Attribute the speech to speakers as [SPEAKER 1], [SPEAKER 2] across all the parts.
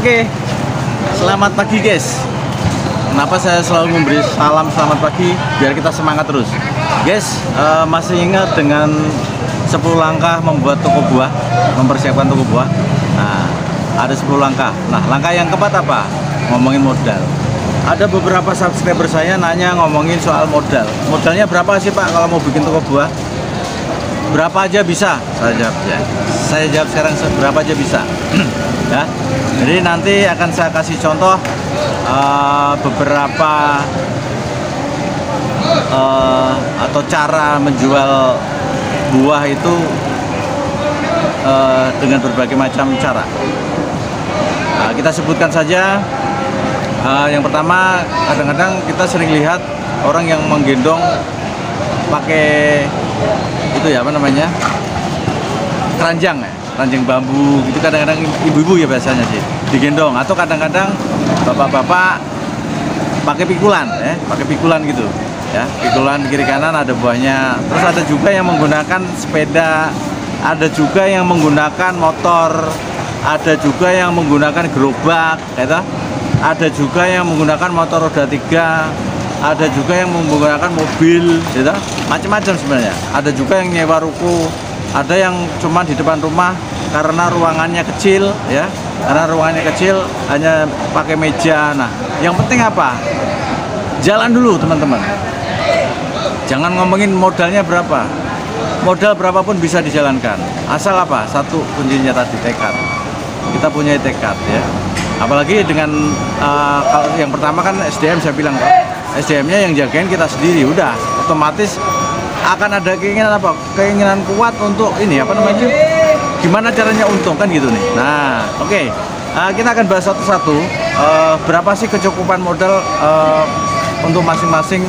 [SPEAKER 1] Oke, selamat pagi guys. Kenapa saya selalu memberi salam selamat pagi? Biar kita semangat terus. Guys, masih ingat dengan 10 langkah membuat toko buah, mempersiapkan toko buah. Nah, ada 10 langkah. Nah, langkah yang keempat apa? Ngomongin modal. Ada beberapa subscriber saya nanya ngomongin soal modal. Modalnya berapa sih Pak kalau mau bikin toko buah? Berapa aja bisa? Saya jawab ya. Saya jawab sekarang berapa aja bisa. Ya. Jadi nanti akan saya kasih contoh beberapa atau cara menjual buah itu dengan berbagai macam cara. Kita sebutkan saja. Yang pertama, kadang-kadang kita sering lihat orang yang menggendong pakai itu ya, apa namanya, keranjang ya, keranjang bambu gitu. Kadang-kadang ibu-ibu ya biasanya sih digendong, atau kadang-kadang bapak-bapak pakai pikulan ya, pakai pikulan gitu ya, pikulan kiri kanan ada buahnya. Terus ada juga yang menggunakan sepeda, ada juga yang menggunakan motor, ada juga yang menggunakan gerobak gitu. Ada juga yang menggunakan motor roda 3, ada juga yang menggunakan mobil, gitu. Macam-macam sebenarnya. Ada juga yang nyewa ruko, ada yang cuma di depan rumah karena ruangannya kecil, ya. Karena ruangannya kecil hanya pakai meja. Nah, yang penting apa? Jalan dulu teman-teman. Jangan ngomongin modalnya berapa. Modal berapapun bisa dijalankan. Asal apa? Satu kuncinya tadi, tekad. Kita punya tekad ya. Apalagi dengan kalau yang pertama kan SDM, saya bilang SDM-nya yang jagain kita sendiri, udah otomatis akan ada keinginan apa? Keinginan kuat untuk ini apa namanya? Gimana caranya untung kan gitu nih. Nah, oke. Kita akan bahas satu-satu. Berapa sih kecukupan modal untuk masing-masing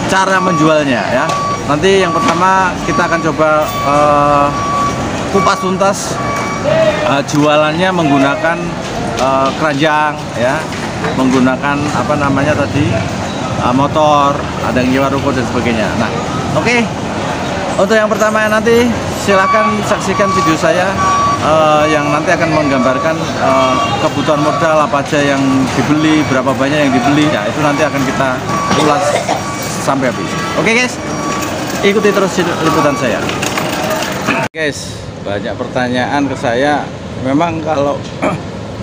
[SPEAKER 1] cara menjualnya ya. Nanti yang pertama kita akan coba kupas tuntas jualannya menggunakan keranjang ya, menggunakan apa namanya tadi, motor, ada yang nyewa ruko dan sebagainya. Nah, oke. Untuk yang pertama nanti silahkan saksikan video saya yang nanti akan menggambarkan kebutuhan modal apa aja yang dibeli, berapa banyak yang dibeli. Ya, itu nanti akan kita ulas sampai habis. Oke guys, ikuti terus liputan saya. Guys, banyak pertanyaan ke saya. Memang kalau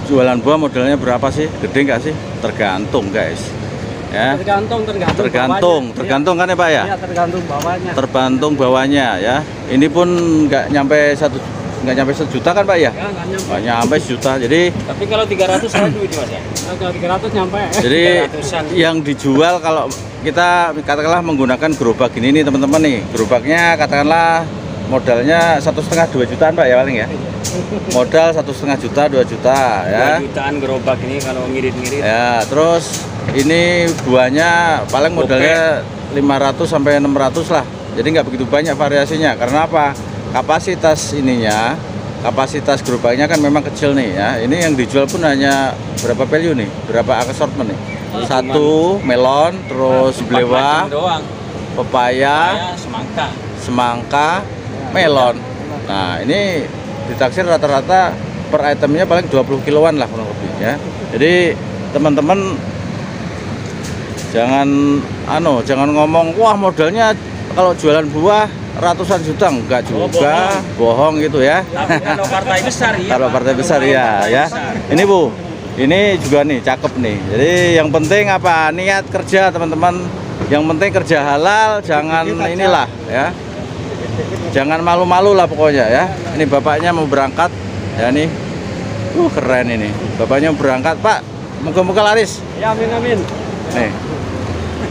[SPEAKER 1] jualan buah modalnya berapa sih? Gede nggak sih? Tergantung guys. Ya. Tergantung kan ya Pak ya?
[SPEAKER 2] Iya, tergantung bawahnya.
[SPEAKER 1] Tergantung bawahnya ya. Ini pun nggak nyampe 1 juta kan Pak ya? Nggak nyampe 1 juta. Jadi.
[SPEAKER 2] Tapi kalau 300 ada duit Mas ya? Kalau 300 nyampe.
[SPEAKER 1] Jadi yang dijual kalau kita katakanlah menggunakan gerobak ini nih teman-teman nih. Gerobaknya katakanlah modalnya 1,5–2 jutaan Pak ya paling ya. Modal 1,5 juta 2 juta ya.
[SPEAKER 2] 2 jutaan gerobak ini kalau ngirit-ngirit.
[SPEAKER 1] Ya, terus ini buahnya paling modalnya 500 sampai 600 lah. Jadi nggak begitu banyak variasinya. Karena apa? Kapasitas ininya, kapasitas gerobaknya kan memang kecil nih ya. Ini yang dijual pun hanya berapa value nih? Berapa assortment nih? Satu melon, terus belewah, pepaya, semangka, melon. Nah, ini ditaksir rata-rata per itemnya paling 20 kiloan lah kurang lebih ya. Jadi teman-teman jangan ngomong wah modalnya kalau jualan buah ratusan juta, enggak juga, bohong gitu ya.
[SPEAKER 2] Tapi kalau partai besar ya.
[SPEAKER 1] Kalau partai besar ya. Ini Bu, ini juga nih cakep nih. Jadi yang penting apa? Niat kerja teman-teman. Yang penting kerja halal, jangan inilah ya. Jangan malu-malu lah pokoknya ya. Ini bapaknya mau berangkat ya nih. Keren ini. Bapaknya mau berangkat, Pak. Moga-moga laris.
[SPEAKER 2] Ya, amin.
[SPEAKER 1] Nih.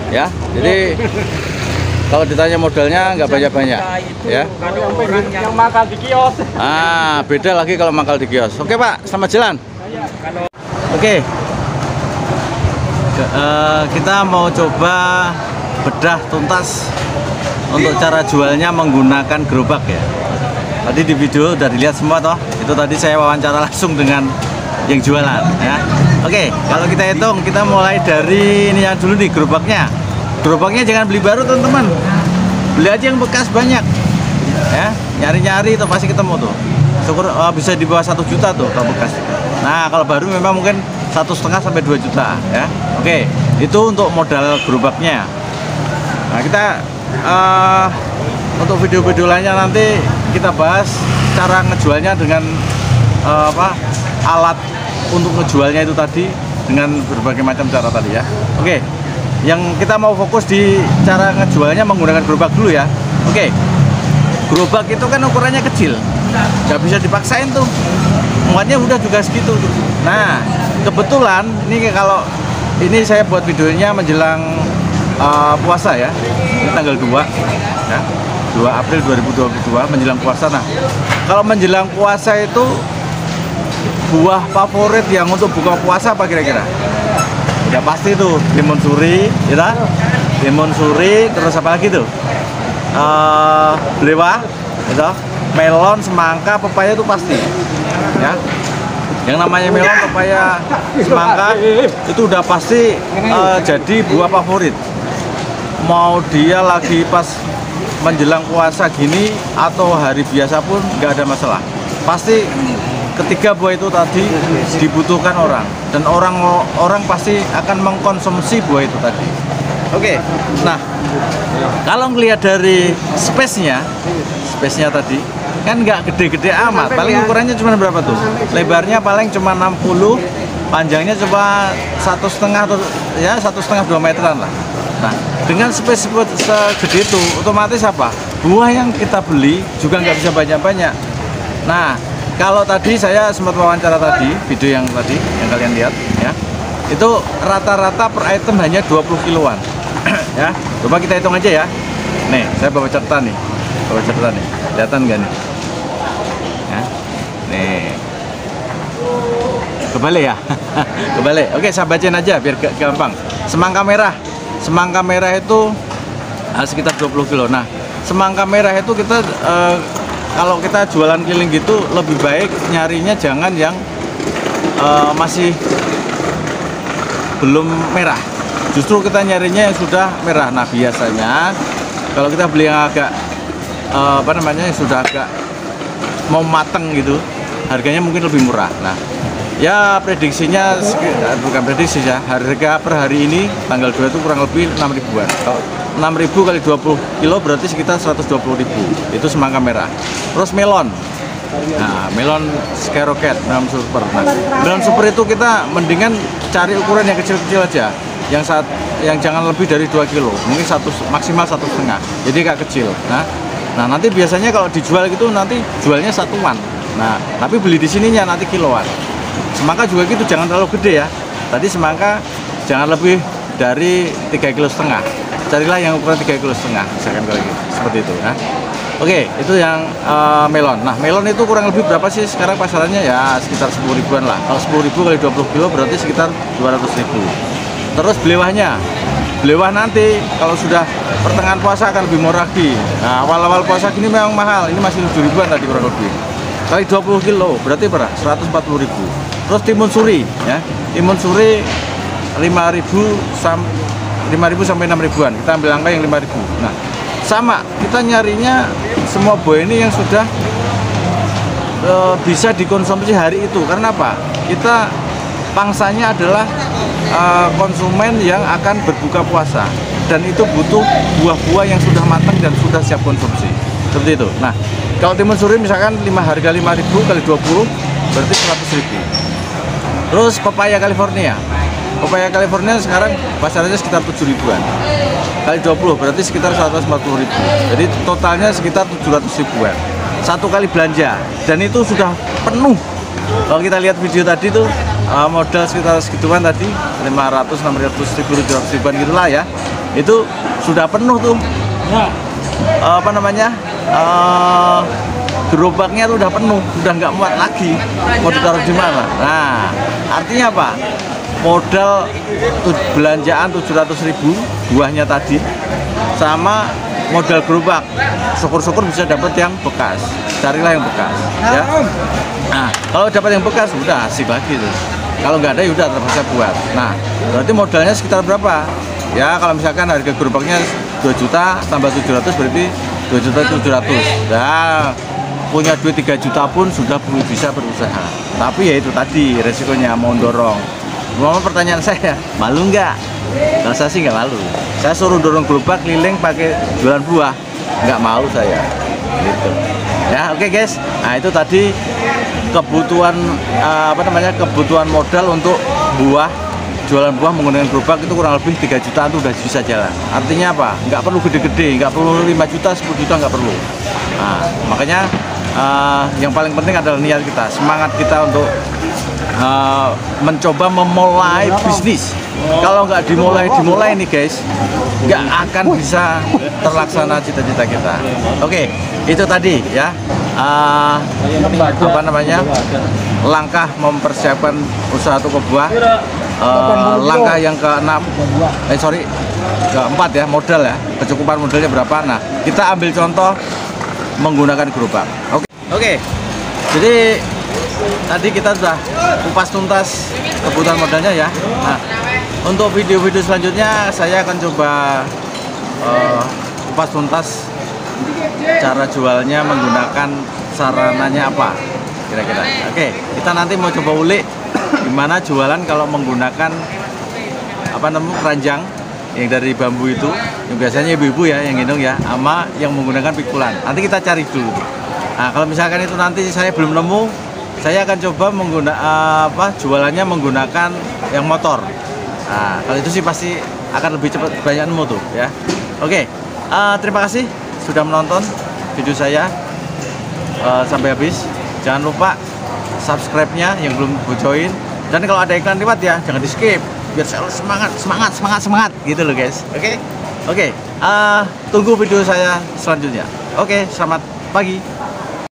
[SPEAKER 1] Ya, jadi kalau ditanya modalnya nggak banyak-banyak ya.
[SPEAKER 2] Kalau orang yang makan di kios.
[SPEAKER 1] Beda lagi kalau mangkal di kios. Oke, Pak, selamat jalan. Oke. Kita mau coba bedah tuntas untuk cara jualnya menggunakan gerobak ya. Tadi di video udah dilihat semua toh. Itu tadi saya wawancara langsung dengan yang jualan ya. Oke, kalau kita hitung kita mulai dari ini yang dulu nih, gerobaknya. Gerobaknya jangan beli baru teman-teman. Beli aja yang bekas banyak. Ya, nyari-nyari itu pasti ketemu tuh. Syukur bisa di bawah 1 juta tuh kalau bekas. Nah, kalau baru memang mungkin 1,5 sampai 2 juta ya. Oke, itu untuk modal gerobaknya. Nah, kita untuk video-video lainnya nanti kita bahas cara ngejualnya dengan alat untuk ngejualnya itu tadi dengan berbagai macam cara tadi ya. Oke, yang kita mau fokus di cara ngejualnya menggunakan gerobak dulu ya. Oke, gerobak itu kan ukurannya kecil, nggak bisa dipaksain tuh, muatnya udah juga segitu. Nah, kebetulan ini kalau ini saya buat videonya menjelang puasa ya, ini tanggal 2 ya, 2 April 2022 menjelang puasa. Nah, kalau menjelang puasa itu buah favorit yang untuk buka puasa apa kira-kira? Ya pasti tuh timun suri, ya, timun suri, terus apa lagi tuh? Belewah, gitu, melon, semangka, pepaya itu pasti, ya. Yang namanya melon, pepaya, semangka itu udah pasti jadi buah favorit. Mau dia lagi pas menjelang puasa gini atau hari biasa pun nggak ada masalah. Pasti ketiga buah itu tadi dibutuhkan orang, dan orang pasti akan mengkonsumsi buah itu tadi. Oke, nah kalau ngelihat dari space-nya tadi kan nggak gede-gede amat, paling ukurannya cuma berapa tuh? Lebarnya paling cuma 60, panjangnya cuma 1,5 ya 1,5-2 meteran lah. Nah, dengan space segede itu, otomatis apa? Buah yang kita beli juga nggak bisa banyak-banyak. Nah, kalau tadi saya sempat wawancara tadi, video yang tadi yang kalian lihat ya, itu rata-rata per item hanya 20 kiloan. Ya, coba kita hitung aja ya. Nih, saya bawa catatan nih, kelihatan nggak nih? Ya, nih, kebalik ya, kebalik. Oke, saya bacain aja biar gampang. Semangka merah itu sekitar 20 kilo. Nah, semangka merah itu kita kalau kita jualan keliling gitu lebih baik nyarinya jangan yang masih belum merah. Justru kita nyarinya yang sudah merah. Nah, biasanya kalau kita beli yang agak yang sudah agak mau mateng gitu, harganya mungkin lebih murah. Nah, ya prediksinya bukan prediksi ya, harga per hari ini tanggal 2 itu kurang lebih 6 ribuan. Kalau 6.000 kali 20 kilo berarti sekitar 120.000. Itu semangka merah. Terus melon. Nah, melon skyrocket, melon super. Nah, melon super itu kita mendingan cari ukuran yang kecil-kecil aja. Yang jangan lebih dari 2 kilo. Mungkin maksimal 1,5. Jadi agak kecil. Nah, nanti biasanya kalau dijual gitu nanti jualnya satuan. Nah, tapi beli di sininya nanti kiloan. Semangka juga gitu, jangan terlalu gede ya. Tadi semangka jangan lebih dari 3,5 kilo. Carilah yang ukuran 3,5 kilo, misalkan kalau gitu, seperti itu ya. Oke, itu yang melon. Nah, melon itu kurang lebih berapa sih sekarang pasarannya? Ya sekitar 10 ribuan lah. Kalau 10.000 kali 20 kilo berarti sekitar 200.000. Terus belewahnya, belewah nanti kalau sudah pertengahan puasa akan lebih murah lagi. Nah, awal-awal puasa gini memang mahal. Ini masih 7 ribuan tadi kurang lebih. Kali 20 kilo berarti berapa? 140.000. Terus timun suri ya. Timun suri 5.000 sampai 6 ribuan. Kita ambil angka yang 5.000. Nah, sama kita nyarinya semua buah ini yang sudah bisa dikonsumsi hari itu. Karena apa? Kita pangsanya adalah konsumen yang akan berbuka puasa, dan itu butuh buah-buah yang sudah matang dan sudah siap konsumsi. Seperti itu. Nah, kalau timun suri misalkan harga 5.000 kali 20 berarti 100.000. Terus pepaya California. Pepaya California sekarang pasarnya sekitar 7 ribuan. Kali 20 berarti sekitar 140.000. Jadi totalnya sekitar 700 ribuan. Satu kali belanja, dan itu sudah penuh. Kalau kita lihat video tadi tuh modal sekitar segituan tadi, 500, 600 ribu, 700 ribuan gitulah ya. Itu sudah penuh tuh. Gerobaknya tuh udah penuh, udah nggak muat lagi. Mau ditaruh di mana? Nah, artinya apa? Modal belanjaan 700.000 buahnya tadi sama modal gerobak, syukur-syukur bisa dapat yang bekas. Carilah yang bekas ya. Nah, kalau dapat yang bekas udah asik lagi tuh. Kalau nggak ada ya udah terpaksa buat. Nah, berarti modalnya sekitar berapa? Ya, kalau misalkan harga gerobaknya 2 juta tambah 700 berarti 2.700.000. Nah, punya duit 3 juta pun sudah bisa berusaha. Tapi ya itu tadi resikonya mau dorong. Cuma pertanyaan saya, malu nggak? Kalau saya sih nggak malu. Saya suruh dorong gerobak keliling pakai jualan buah, nggak malu saya. Gitu. Ya oke guys. Nah itu tadi kebutuhan kebutuhan modal untuk buah, jualan buah menggunakan gerobak itu kurang lebih 3 jutaan itu udah bisa jalan. Artinya apa? Nggak perlu gede-gede, nggak perlu 5 juta, 10 juta nggak perlu. Nah, makanya yang paling penting adalah niat kita, semangat kita untuk mencoba memulai bisnis. Kalau nggak dimulai nih guys, nggak akan bisa terlaksana cita-cita kita. Oke, itu tadi ya langkah mempersiapkan usaha toko buah. Langkah yang keempat ya, modal ya, kecukupan modalnya berapa. Nah, kita ambil contoh menggunakan gerobak. Oke. Jadi tadi kita sudah kupas tuntas kebutuhan modalnya ya. Nah, untuk video-video selanjutnya saya akan coba kupas tuntas cara jualnya menggunakan sarananya apa kira-kira. Oke, kita nanti mau coba ulik gimana jualan kalau menggunakan keranjang yang dari bambu itu, yang biasanya ibu-ibu ya yang gendong ya, sama yang menggunakan pikulan. Nanti kita cari dulu. Nah, kalau misalkan itu nanti saya belum nemu, saya akan coba jualannya menggunakan yang motor. Nah, kalau itu sih pasti akan lebih cepat, banyak nemu tuh ya. Oke, terima kasih sudah menonton video saya sampai habis. Jangan lupa subscribe-nya yang belum join, dan kalau ada iklan lewat ya jangan di skip biar saya semangat gitu loh guys. Oke, tunggu video saya selanjutnya. Oke, selamat pagi.